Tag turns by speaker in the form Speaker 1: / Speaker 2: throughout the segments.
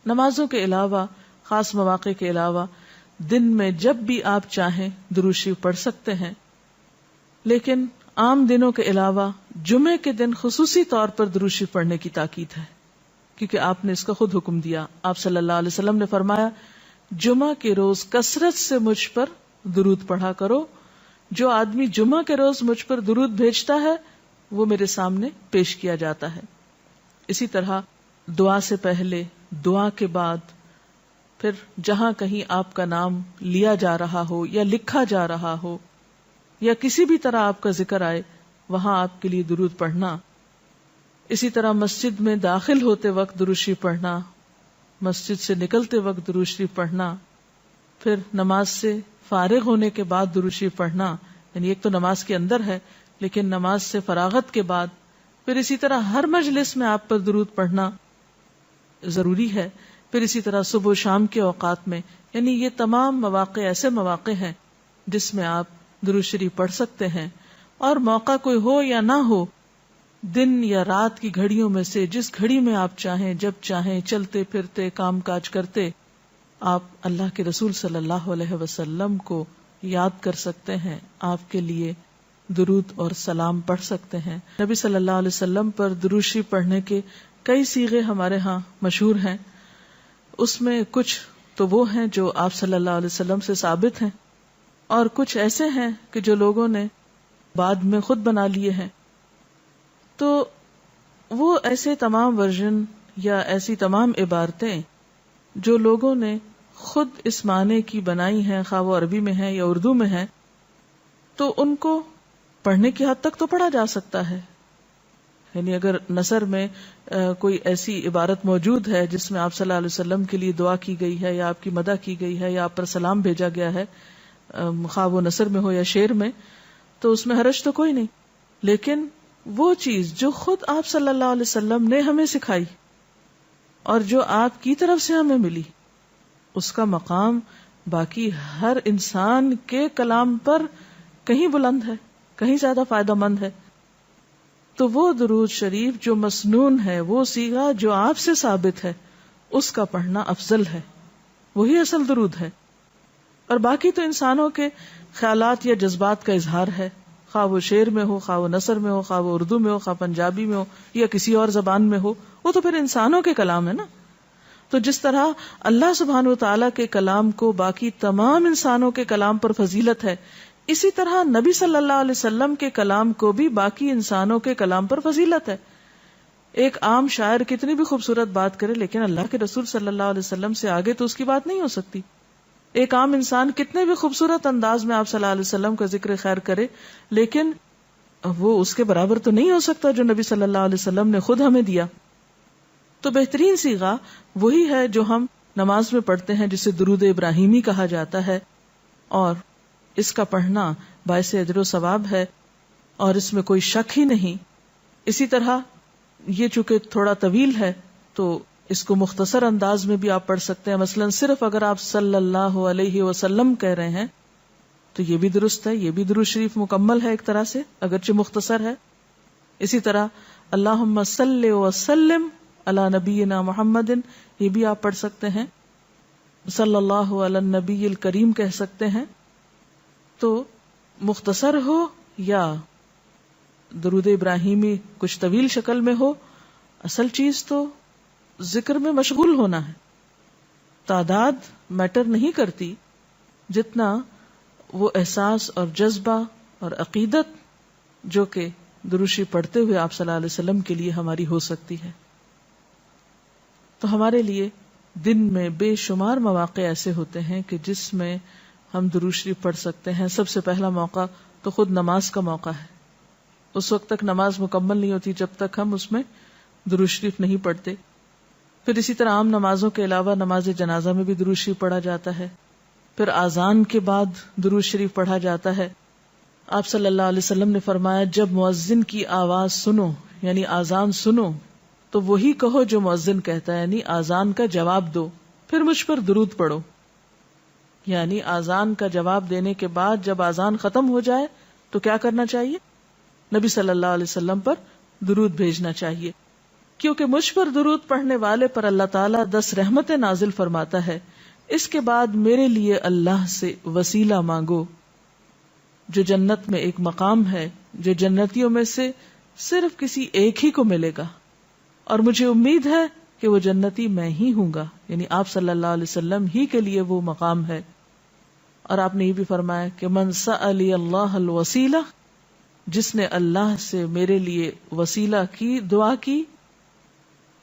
Speaker 1: نمازوں کے علاوہ، خاص مواقع کے علاوہ دن میں جب بھی آپ چاہیں درود شریف پڑھ سکتے ہیں، لیکن عام دنوں کے علاوہ جمعے کے دن خصوصی طور پر درود شریف پڑھنے کی تاکید ہے، کیونکہ آپ نے اس کا خود حکم دیا. آپ صلی اللہ علیہ وسلم نے فرمایا جمعہ کے روز کثرت سے مجھ پر درود پڑھا کرو، جو آدمی جمعہ کے روز مجھ پر درود بھیجتا ہے وہ میرے سامنے پیش کیا جاتا ہے. اسی طرح دعا سے پہلے، دعا کے بعد، پھر جہاں کہیں آپ کا نام لیا جا رہا ہو یا لکھا جا رہا ہو یا کسی بھی طرح آپ کا ذکر آئے وہاں آپ کے لیے درود پڑھنا. اسی طرح مسجد میں داخل ہوتے وقت درود شریف پڑھنا، مسجد سے نکلتے وقت درود شریف پڑھنا، پھر نماز سے فارغ ہونے کے بعد درود شریف پڑھنا. یعنی ایک تو نماز کے اندر ہے، لیکن نماز سے فراغت کے بعد، پھر اسی طرح ہر مجلس میں آپ پر درود پڑھنا ضروری ہے. پھر اسی طرح صبح و شام کے اوقات میں، یعنی یہ تمام مواقع ایسے مواقع ہیں جس میں آپ درود شریف پڑھ سکتے ہیں. اور موقع کوئی ہو یا نہ ہو، دن یا رات کی گھڑیوں میں سے جس گھڑی میں آپ چاہیں، جب چاہیں، چلتے پھرتے، کام کاج کرتے، آپ اللہ کے رسول صلی اللہ علیہ وسلم کو یاد کر سکتے ہیں، آپ کے لیے درود اور سلام پڑھ سکتے ہیں. نبی صلی اللہ علیہ وسلم پر درود شریف پڑھنے کے کئی صیغے ہمارے ہاں مشہور ہیں. اس میں کچھ تو وہ ہیں جو آپ صلی اللہ علیہ وسلم سے ثابت ہیں، اور کچھ ایسے ہیں کہ جو لوگوں نے بعد میں خود بنا لیے ہیں. تو وہ ایسے تمام ورژن یا ایسی تمام عبارتیں جو لوگوں نے خود اس معنی کی بنائی ہیں، خواہ وہ عربی میں ہیں یا اردو میں ہیں، تو ان کو پڑھنے کی حد تک تو پڑھا جا سکتا ہے. یعنی اگر نثر میں کوئی ایسی عبارت موجود ہے جس میں آپ صلی اللہ علیہ وسلم کے لیے دعا کی گئی ہے یا آپ کی مدح کی گئی ہے یا آپ پر سلام بھیجا گیا ہے، خواہ وہ نثر میں ہو یا شعر میں، تو اس میں حرج تو کوئی نہیں. لیکن وہ چیز جو خود آپ صلی اللہ علیہ وسلم نے ہمیں سکھائی اور جو آپ کی طرف سے ہمیں ملی، اس کا مقام باقی ہر انسان کے کلام پر کہیں بلند ہے، کہیں زیادہ فائدہ مند ہے. تو وہ درود شریف جو مسنون ہے، وہ صیغہ جو آپ سے ثابت ہے، اس کا پڑھنا افضل ہے، وہی اصل درود ہے. اور باقی تو انسانوں کے خیالات یا جذبات کا اظہار ہے، خواہ وہ شعر میں ہو، خواہ وہ نثر میں ہو، خواہ وہ اردو میں ہو، خواہ پنجابی میں ہو یا کسی اور زبان میں ہو، وہ تو پھر انسانوں کے کلام ہے نا. تو جس طرح اللہ سبحانہ و تعالیٰ کے کلام کو باقی تمام انسانوں کے کلام پر فضیلت ہے، اسی طرح نبی صلی اللہ علیہ وسلم کے کلام کو بھی باقی انسانوں کے کلام پر فضیلت ہے. ایک عام شاعر کتنی بھی خوبصورت بات کرے، لیکن اللہ کے رسول صلی اللہ علیہ وسلم سے آگے تو اس کی بات نہیں ہو سکتی. ایک عام انسان کتنے بھی خوبصورت انداز میں آپ صلی اللہ علیہ وسلم کا ذکر خیر کرے، لیکن وہ اس کے برابر تو نہیں ہو سکتا جو نبی صلی اللہ علیہ وسلم نے خود ہمیں دیا. تو بہترین صیغہ وہی ہے جو ہم نماز میں پڑھتے ہیں، جسے درود ابراہیمی کہا جاتا ہے، اور اس کا پڑھنا باعث اجر و ثواب ہے اور اس میں کوئی شک ہی نہیں. اسی طرح یہ چونکہ تھوڑا طویل ہے تو اس کو مختصر انداز میں بھی آپ پڑھ سکتے ہیں. مثلا صرف اگر آپ صلی اللہ علیہ وسلم کہہ رہے ہیں تو یہ بھی درست ہے، یہ بھی درود شریف مکمل ہے ایک طرح سے، اگرچہ مختصر ہے. اسی طرح اللہم صلی وسلم علی نبینا محمد، یہ بھی آپ پڑھ سکتے ہیں. صلی اللہ علی النبی الکریم کہہ سکتے ہیں. تو مختصر ہو یا درود ابراہیمی کچھ طویل شکل میں ہو، اصل چیز تو ذکر میں مشغول ہونا ہے. تعداد میٹر نہیں کرتی جتنا وہ احساس اور جذبہ اور عقیدت جو کہ درود شریف پڑھتے ہوئے آپ صلی اللہ علیہ وسلم کے لیے ہماری ہو سکتی ہے. تو ہمارے لیے دن میں بے شمار مواقع ایسے ہوتے ہیں کہ جس میں ہم درود شریف پڑھ سکتے ہیں. سب سے پہلا موقع تو خود نماز کا موقع ہے. اس وقت تک نماز مکمل نہیں ہوتی جب تک ہم اس میں درود شریف نہیں پڑھتے. پھر اسی طرح عام نمازوں کے علاوہ نماز جنازہ میں بھی درود شریف پڑھا جاتا ہے. پھر اذان کے بعد درود شریف پڑھا جاتا ہے. آپ صلی اللہ علیہ وسلم نے فرمایا جب مؤذن کی آواز سنو، یعنی اذان سنو، تو وہی کہو جو مؤذن کہتا ہے، یعنی اذان کا جواب دو، پھر مجھ پر درود پڑھو. یعنی اذان کا جواب دینے کے بعد جب اذان ختم ہو جائے تو کیا کرنا چاہیے؟ نبی صلی اللہ علیہ وسلم پر درود بھیجنا چاہیے. کیونکہ مجھ پر درود پڑھنے والے پر اللہ تعالیٰ 10 رحمتیں نازل فرماتا ہے. اس کے بعد میرے لیے اللہ سے وسیلہ مانگو جو جنت میں ایک مقام ہے جو جنتیوں میں سے صرف کسی ایک ہی کو ملے گا، اور مجھے امید ہے کہ وہ جنتی میں ہی ہوں گا، یعنی آپ صلی اللہ علیہ وسلم ہی کے لیے وہ مقام ہے. اور آپ نے یہ بھی فرمایا کہ من سألی اللہ الوسیلہ، جس نے اللہ سے میرے لیے وسیلہ کی دعا کی،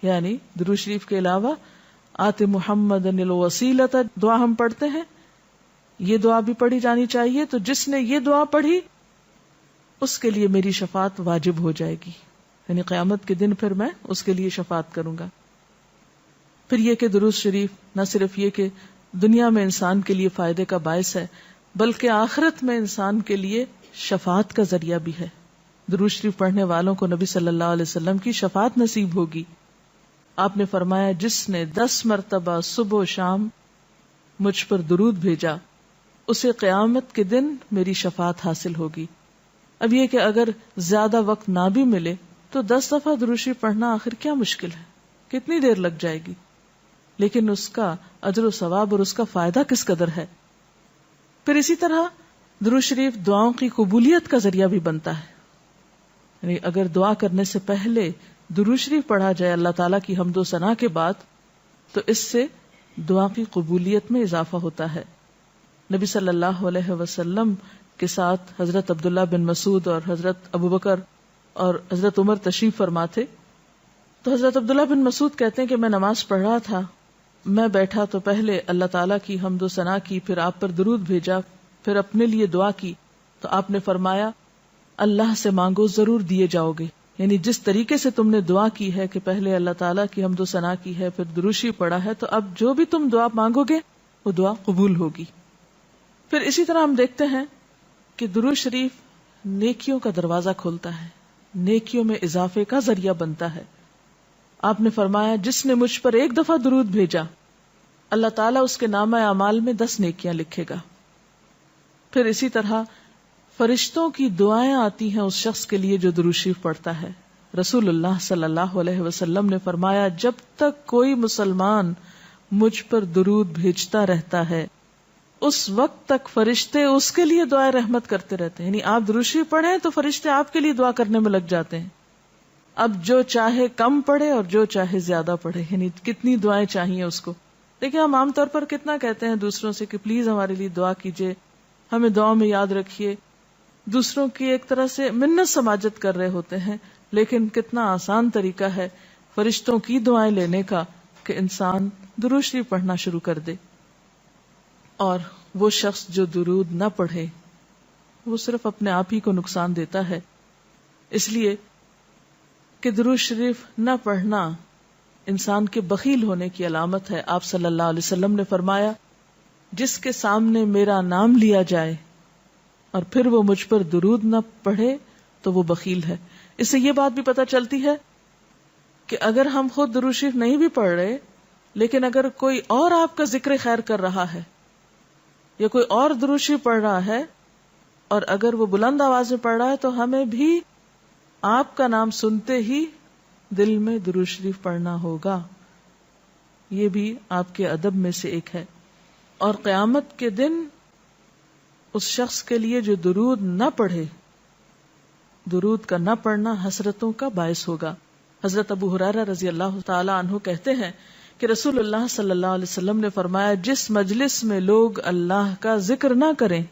Speaker 1: یعنی درود شریف کے علاوہ آت محمد الوسیلۃ دعا ہم پڑھتے ہیں، یہ دعا بھی پڑھی جانی چاہیے. تو جس نے یہ دعا پڑھی اس کے لیے میری شفاعت واجب ہو جائے گی، یعنی قیامت کے دن پھر میں اس کے لیے شفاعت کروں گا. پھر یہ کہ درود شریف نہ صرف یہ کہ دنیا میں انسان کے لیے فائدے کا باعث ہے بلکہ آخرت میں انسان کے لیے شفاعت کا ذریعہ بھی ہے. درود شریف پڑھنے والوں کو نبی صلی اللہ علیہ وسلم کی شفاعت نصیب ہوگی. آپ نے فرمایا جس نے 10 مرتبہ صبح و شام مجھ پر درود بھیجا اسے قیامت کے دن میری شفاعت حاصل ہوگی. اب یہ کہ اگر زیادہ وقت نہ بھی ملے تو 10 دفعہ درود شریف پڑھنا آخر کیا مشکل ہے، کتنی دیر لگ جائے گی، لیکن اس کا اجر و ثواب اور اس کا فائدہ کس قدر ہے. پھر اسی طرح درود شریف دعاؤں کی قبولیت کا ذریعہ بھی بنتا ہے، یعنی اگر دعا کرنے سے پہلے درود شریف پڑھا جائے اللہ تعالیٰ کی حمد و ثنا کے بعد تو اس سے دعا کی قبولیت میں اضافہ ہوتا ہے. نبی صلی اللہ علیہ وسلم کے ساتھ حضرت عبداللہ بن مسعود اور حضرت ابوبکر اور حضرت عمر تشریف فرما تھے. تو حضرت عبداللہ بن مسعود کہتے ہیں کہ میں نماز پڑھ رہا تھا، میں بیٹھا تو پہلے اللہ تعالیٰ کی حمد و ثنا کی، پھر آپ پر درود بھیجا، پھر اپنے لیے دعا کی. تو آپ نے فرمایا اللہ سے مانگو ضرور دیے جاؤ گے، یعنی جس طریقے سے تم نے دعا کی ہے کہ پہلے اللہ تعالیٰ کی حمد و ثنا کی ہے پھر درود شریف پڑھا ہے، تو اب جو بھی تم دعا مانگو گے وہ دعا قبول ہوگی. پھر اسی طرح ہم دیکھتے ہیں کہ درود شریف نیکیوں کا دروازہ کھولتا ہے، نیکیوں میں اضافے کا ذریعہ بنتا ہے. آپ نے فرمایا جس نے مجھ پر ایک دفعہ درود بھیجا اللہ تعالیٰ اس کے نامہ اعمال میں 10 نیکیاں لکھے گا. پھر اسی طرح فرشتوں کی دعائیں آتی ہیں اس شخص کے لیے جو درود شریف پڑھتا ہے. رسول اللہ صلی اللہ علیہ وسلم نے فرمایا جب تک کوئی مسلمان مجھ پر درود بھیجتا رہتا ہے اس وقت تک فرشتے اس کے لیے دعائیں رحمت کرتے رہتے ہیں. یعنی آپ درود شریف پڑھیں تو فرشتے آپ کے لیے دعا کرنے میں لگ جاتے ہیں. اب جو چاہے کم پڑھے اور جو چاہے زیادہ پڑھے، یعنی کتنی دعائیں چاہیے اس کو. دیکھیں ہم عام طور پر کتنا کہتے ہیں دوسروں سے کہ پلیز ہمارے لیے دعا کیجئے، ہمیں دعا میں یاد رکھیے، دوسروں کی ایک طرح سے منت سماجت کر رہے ہوتے ہیں. لیکن کتنا آسان طریقہ ہے فرشتوں کی دعائیں لینے کا کہ انسان درود شریف پڑھنا شروع کر دے. اور وہ شخص جو درود نہ پڑھے وہ صرف اپنے آپ ہی کو نقصان دیتا ہے، اس لیے کہ درود شریف نہ پڑھنا انسان کے بخیل ہونے کی علامت ہے. آپ صلی اللہ علیہ وسلم نے فرمایا جس کے سامنے میرا نام لیا جائے اور پھر وہ مجھ پر درود نہ پڑھے تو وہ بخیل ہے. اس سے یہ بات بھی پتہ چلتی ہے کہ اگر ہم خود درود شریف نہیں بھی پڑھ رہے لیکن اگر کوئی اور آپ کا ذکر خیر کر رہا ہے یا کوئی اور درود شریف پڑھ رہا ہے اور اگر وہ بلند آواز میں پڑھ رہا ہے تو ہمیں بھی آپ کا نام سنتے ہی دل میں درود شریف پڑھنا ہوگا. یہ بھی آپ کے ادب میں سے ایک ہے. اور قیامت کے دن اس شخص کے لیے جو درود نہ پڑھے، درود کا نہ پڑھنا حسرتوں کا باعث ہوگا. حضرت ابو ہریرہ رضی اللہ تعالی عنہ کہتے ہیں کہ رسول اللہ صلی اللہ علیہ وسلم نے فرمایا جس مجلس میں لوگ اللہ کا ذکر نہ کریں،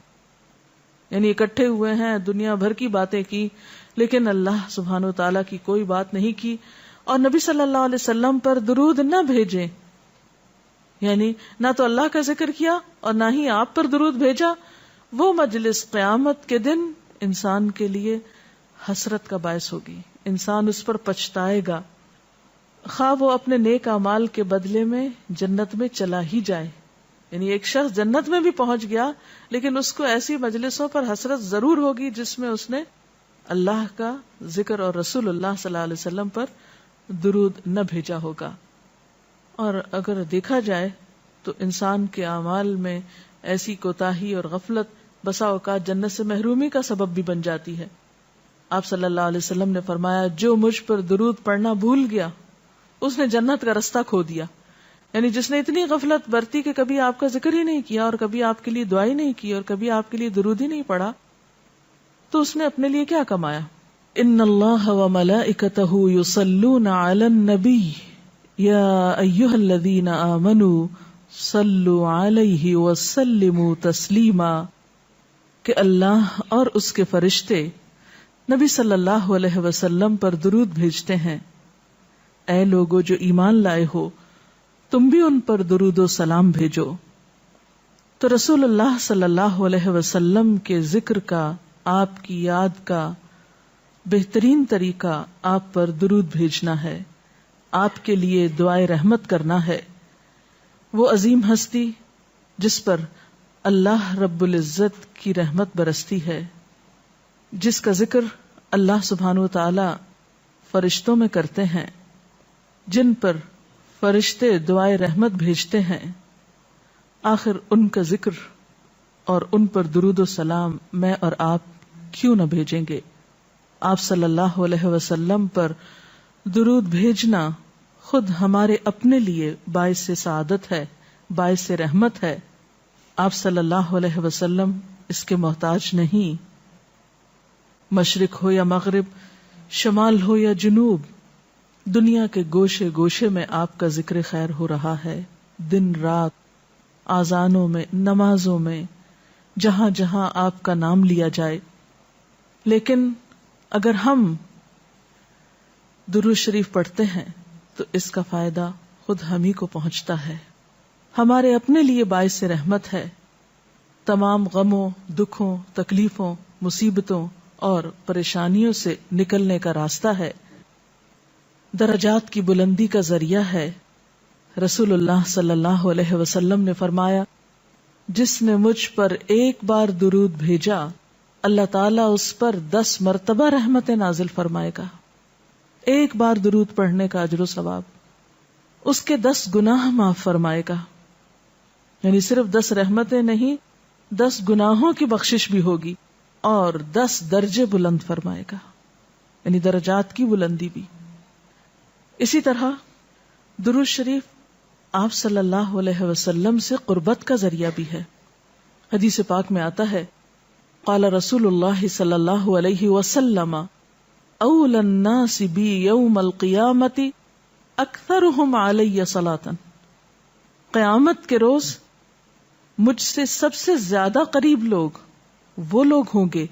Speaker 1: یعنی اکٹھے ہوئے ہیں دنیا بھر کی باتیں کی لیکن اللہ سبحانہ و تعالیٰ کی کوئی بات نہیں کی، اور نبی صلی اللہ علیہ وسلم پر درود نہ بھیجیں، یعنی نہ تو اللہ کا ذکر کیا اور نہ ہی آپ پر درود بھیجا، وہ مجلس قیامت کے دن انسان کے لیے حسرت کا باعث ہوگی. انسان اس پر پچھتائے گا، خواہ وہ اپنے نیک اعمال کے بدلے میں جنت میں چلا ہی جائے. یعنی ایک شخص جنت میں بھی پہنچ گیا لیکن اس کو ایسی مجلسوں پر حسرت ضرور ہوگی جس میں اس نے اللہ کا ذکر اور رسول اللہ صلی اللہ علیہ وسلم پر درود نہ بھیجا ہوگا. اور اگر دیکھا جائے تو انسان کے اعمال میں ایسی کوتاہی اور غفلت بسا اوقات جنت سے محرومی کا سبب بھی بن جاتی ہے. آپ صلی اللہ علیہ وسلم نے فرمایا جو مجھ پر درود پڑھنا بھول گیا اس نے جنت کا رستہ کھو دیا. یعنی جس نے اتنی غفلت برتی کہ کبھی آپ کا ذکر ہی نہیں کیا اور کبھی آپ کے لیے دعا ہی نہیں کی اور کبھی آپ کے لیے درود ہی نہیں پڑھا, تو اس نے اپنے لیے کیا کمایا؟ ان اللہ وملائکتہ یصلون علی النبی یا ایھا الذین آمنوا صلوا علیہ وسلموا تسلیما, کہ اللہ اور اس کے فرشتے نبی صلی اللہ علیہ وسلم پر درود بھیجتے ہیں. اے لوگو جو ایمان لائے ہو, تم بھی ان پر درود و سلام بھیجو. تو رسول اللہ صلی اللہ علیہ وسلم کے ذکر کا, آپ کی یاد کا بہترین طریقہ آپ پر درود بھیجنا ہے, آپ کے لیے دعائے رحمت کرنا ہے. وہ عظیم ہستی جس پر اللہ رب العزت کی رحمت برستی ہے, جس کا ذکر اللہ سبحانہ وتعالی فرشتوں میں کرتے ہیں, جن پر فرشتے دعائے رحمت بھیجتے ہیں, آخر ان کا ذکر اور ان پر درود و سلام میں اور آپ کیوں نہ بھیجیں گے؟ آپ صلی اللہ علیہ وسلم پر درود بھیجنا خود ہمارے اپنے لیے باعث سعادت ہے, باعث رحمت ہے. آپ صلی اللہ علیہ وسلم اس کے محتاج نہیں. مشرق ہو یا مغرب, شمال ہو یا جنوب, دنیا کے گوشے گوشے میں آپ کا ذکر خیر ہو رہا ہے, دن رات, آذانوں میں, نمازوں میں, جہاں جہاں آپ کا نام لیا جائے. لیکن اگر ہم درود شریف پڑھتے ہیں تو اس کا فائدہ خود ہم ہی کو پہنچتا ہے, ہمارے اپنے لیے باعث رحمت ہے. تمام غموں, دکھوں, تکلیفوں, مصیبتوں اور پریشانیوں سے نکلنے کا راستہ ہے, درجات کی بلندی کا ذریعہ ہے. رسول اللہ صلی اللہ علیہ وسلم نے فرمایا, جس نے مجھ پر ایک بار درود بھیجا اللہ تعالیٰ اس پر 10 مرتبہ رحمتیں نازل فرمائے گا. ایک بار درود پڑھنے کا اجر و ثواب, اس کے 10 گناہ معاف فرمائے گا. یعنی صرف 10 رحمتیں نہیں, 10 گناہوں کی بخشش بھی ہوگی اور 10 درجے بلند فرمائے گا, یعنی درجات کی بلندی بھی. اسی طرح درود شریف آپ صلی اللہ علیہ وسلم سے قربت کا ذریعہ بھی ہے. حدیث پاک میں آتا ہے, قال رسول اللہ صلی اللہ علیہ وسلم اول الناس بی یوم القیامت اکثرهم علی صلاۃ, قیامت کے روز مجھ سے سب سے زیادہ قریب لوگ وہ لوگ ہوں گے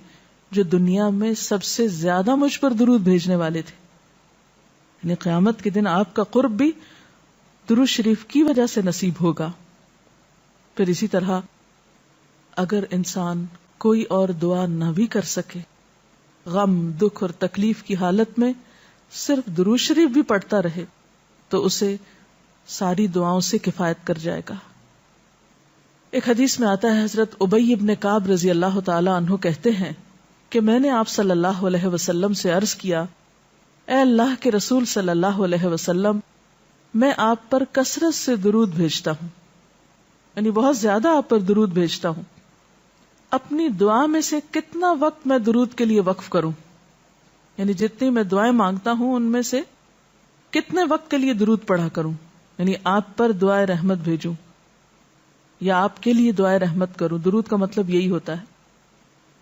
Speaker 1: جو دنیا میں سب سے زیادہ مجھ پر درود بھیجنے والے تھے. یعنی قیامت کے دن آپ کا قرب بھی درود شریف کی وجہ سے نصیب ہوگا. پھر اسی طرح اگر انسان کوئی اور دعا نہ بھی کر سکے, غم, دکھ اور تکلیف کی حالت میں صرف درود شریف بھی پڑھتا رہے تو اسے ساری دعاؤں سے کفایت کر جائے گا. ایک حدیث میں آتا ہے, حضرت ابی ابن کعب رضی اللہ تعالی عنہ کہتے ہیں کہ میں نے آپ صلی اللہ علیہ وسلم سے عرض کیا, اے اللہ کے رسول صلی اللہ علیہ وسلم, میں آپ پر کثرت سے درود بھیجتا ہوں, یعنی بہت زیادہ آپ پر درود بھیجتا ہوں, اپنی دعا میں سے کتنا وقت میں درود کے لیے وقف کروں؟ یعنی جتنی میں دعائیں مانگتا ہوں ان میں سے کتنے وقت کے لیے درود پڑھا کروں, یعنی آپ پر دعائے رحمت بھیجوں یا آپ کے لیے دعائے رحمت کروں. درود کا مطلب یہی ہوتا ہے.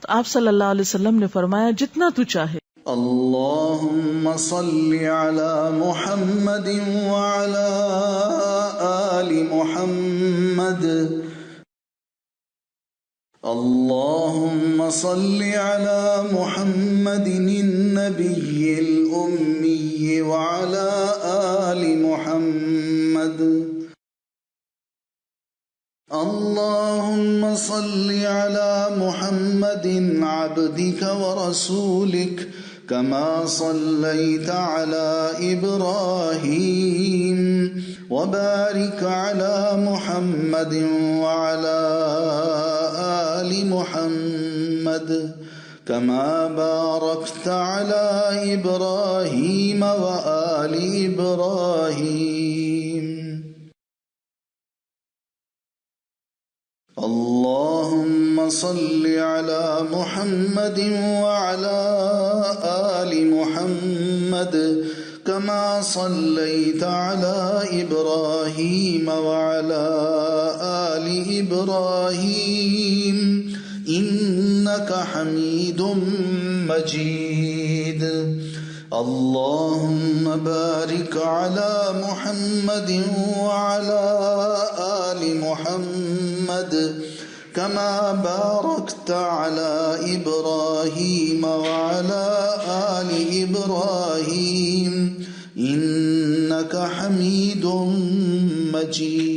Speaker 1: تو آپ صلی اللہ علیہ وسلم نے فرمایا, جتنا تو چاہے.
Speaker 2: اللہم صلی علی محمد وعلی آل محمد. اللہم صلی علی محمد النبی الأمی وعلی آل محمد. اللہم صلی علی محمد عبدک ورسولک كما صليت على إبراهيم وبارك على محمد وعلى آل محمد كما باركت على إبراهيم وآل إبراهيم. اللهم صل على محمد وعلى آل محمد كما صليت على إبراهيم وعلى آل إبراهيم إنك حميد مجيد اللهم بارك على محمد وعلى آل محمد كما باركت على إبراهيم وعلى آل إبراهيم إنك حميد مجيد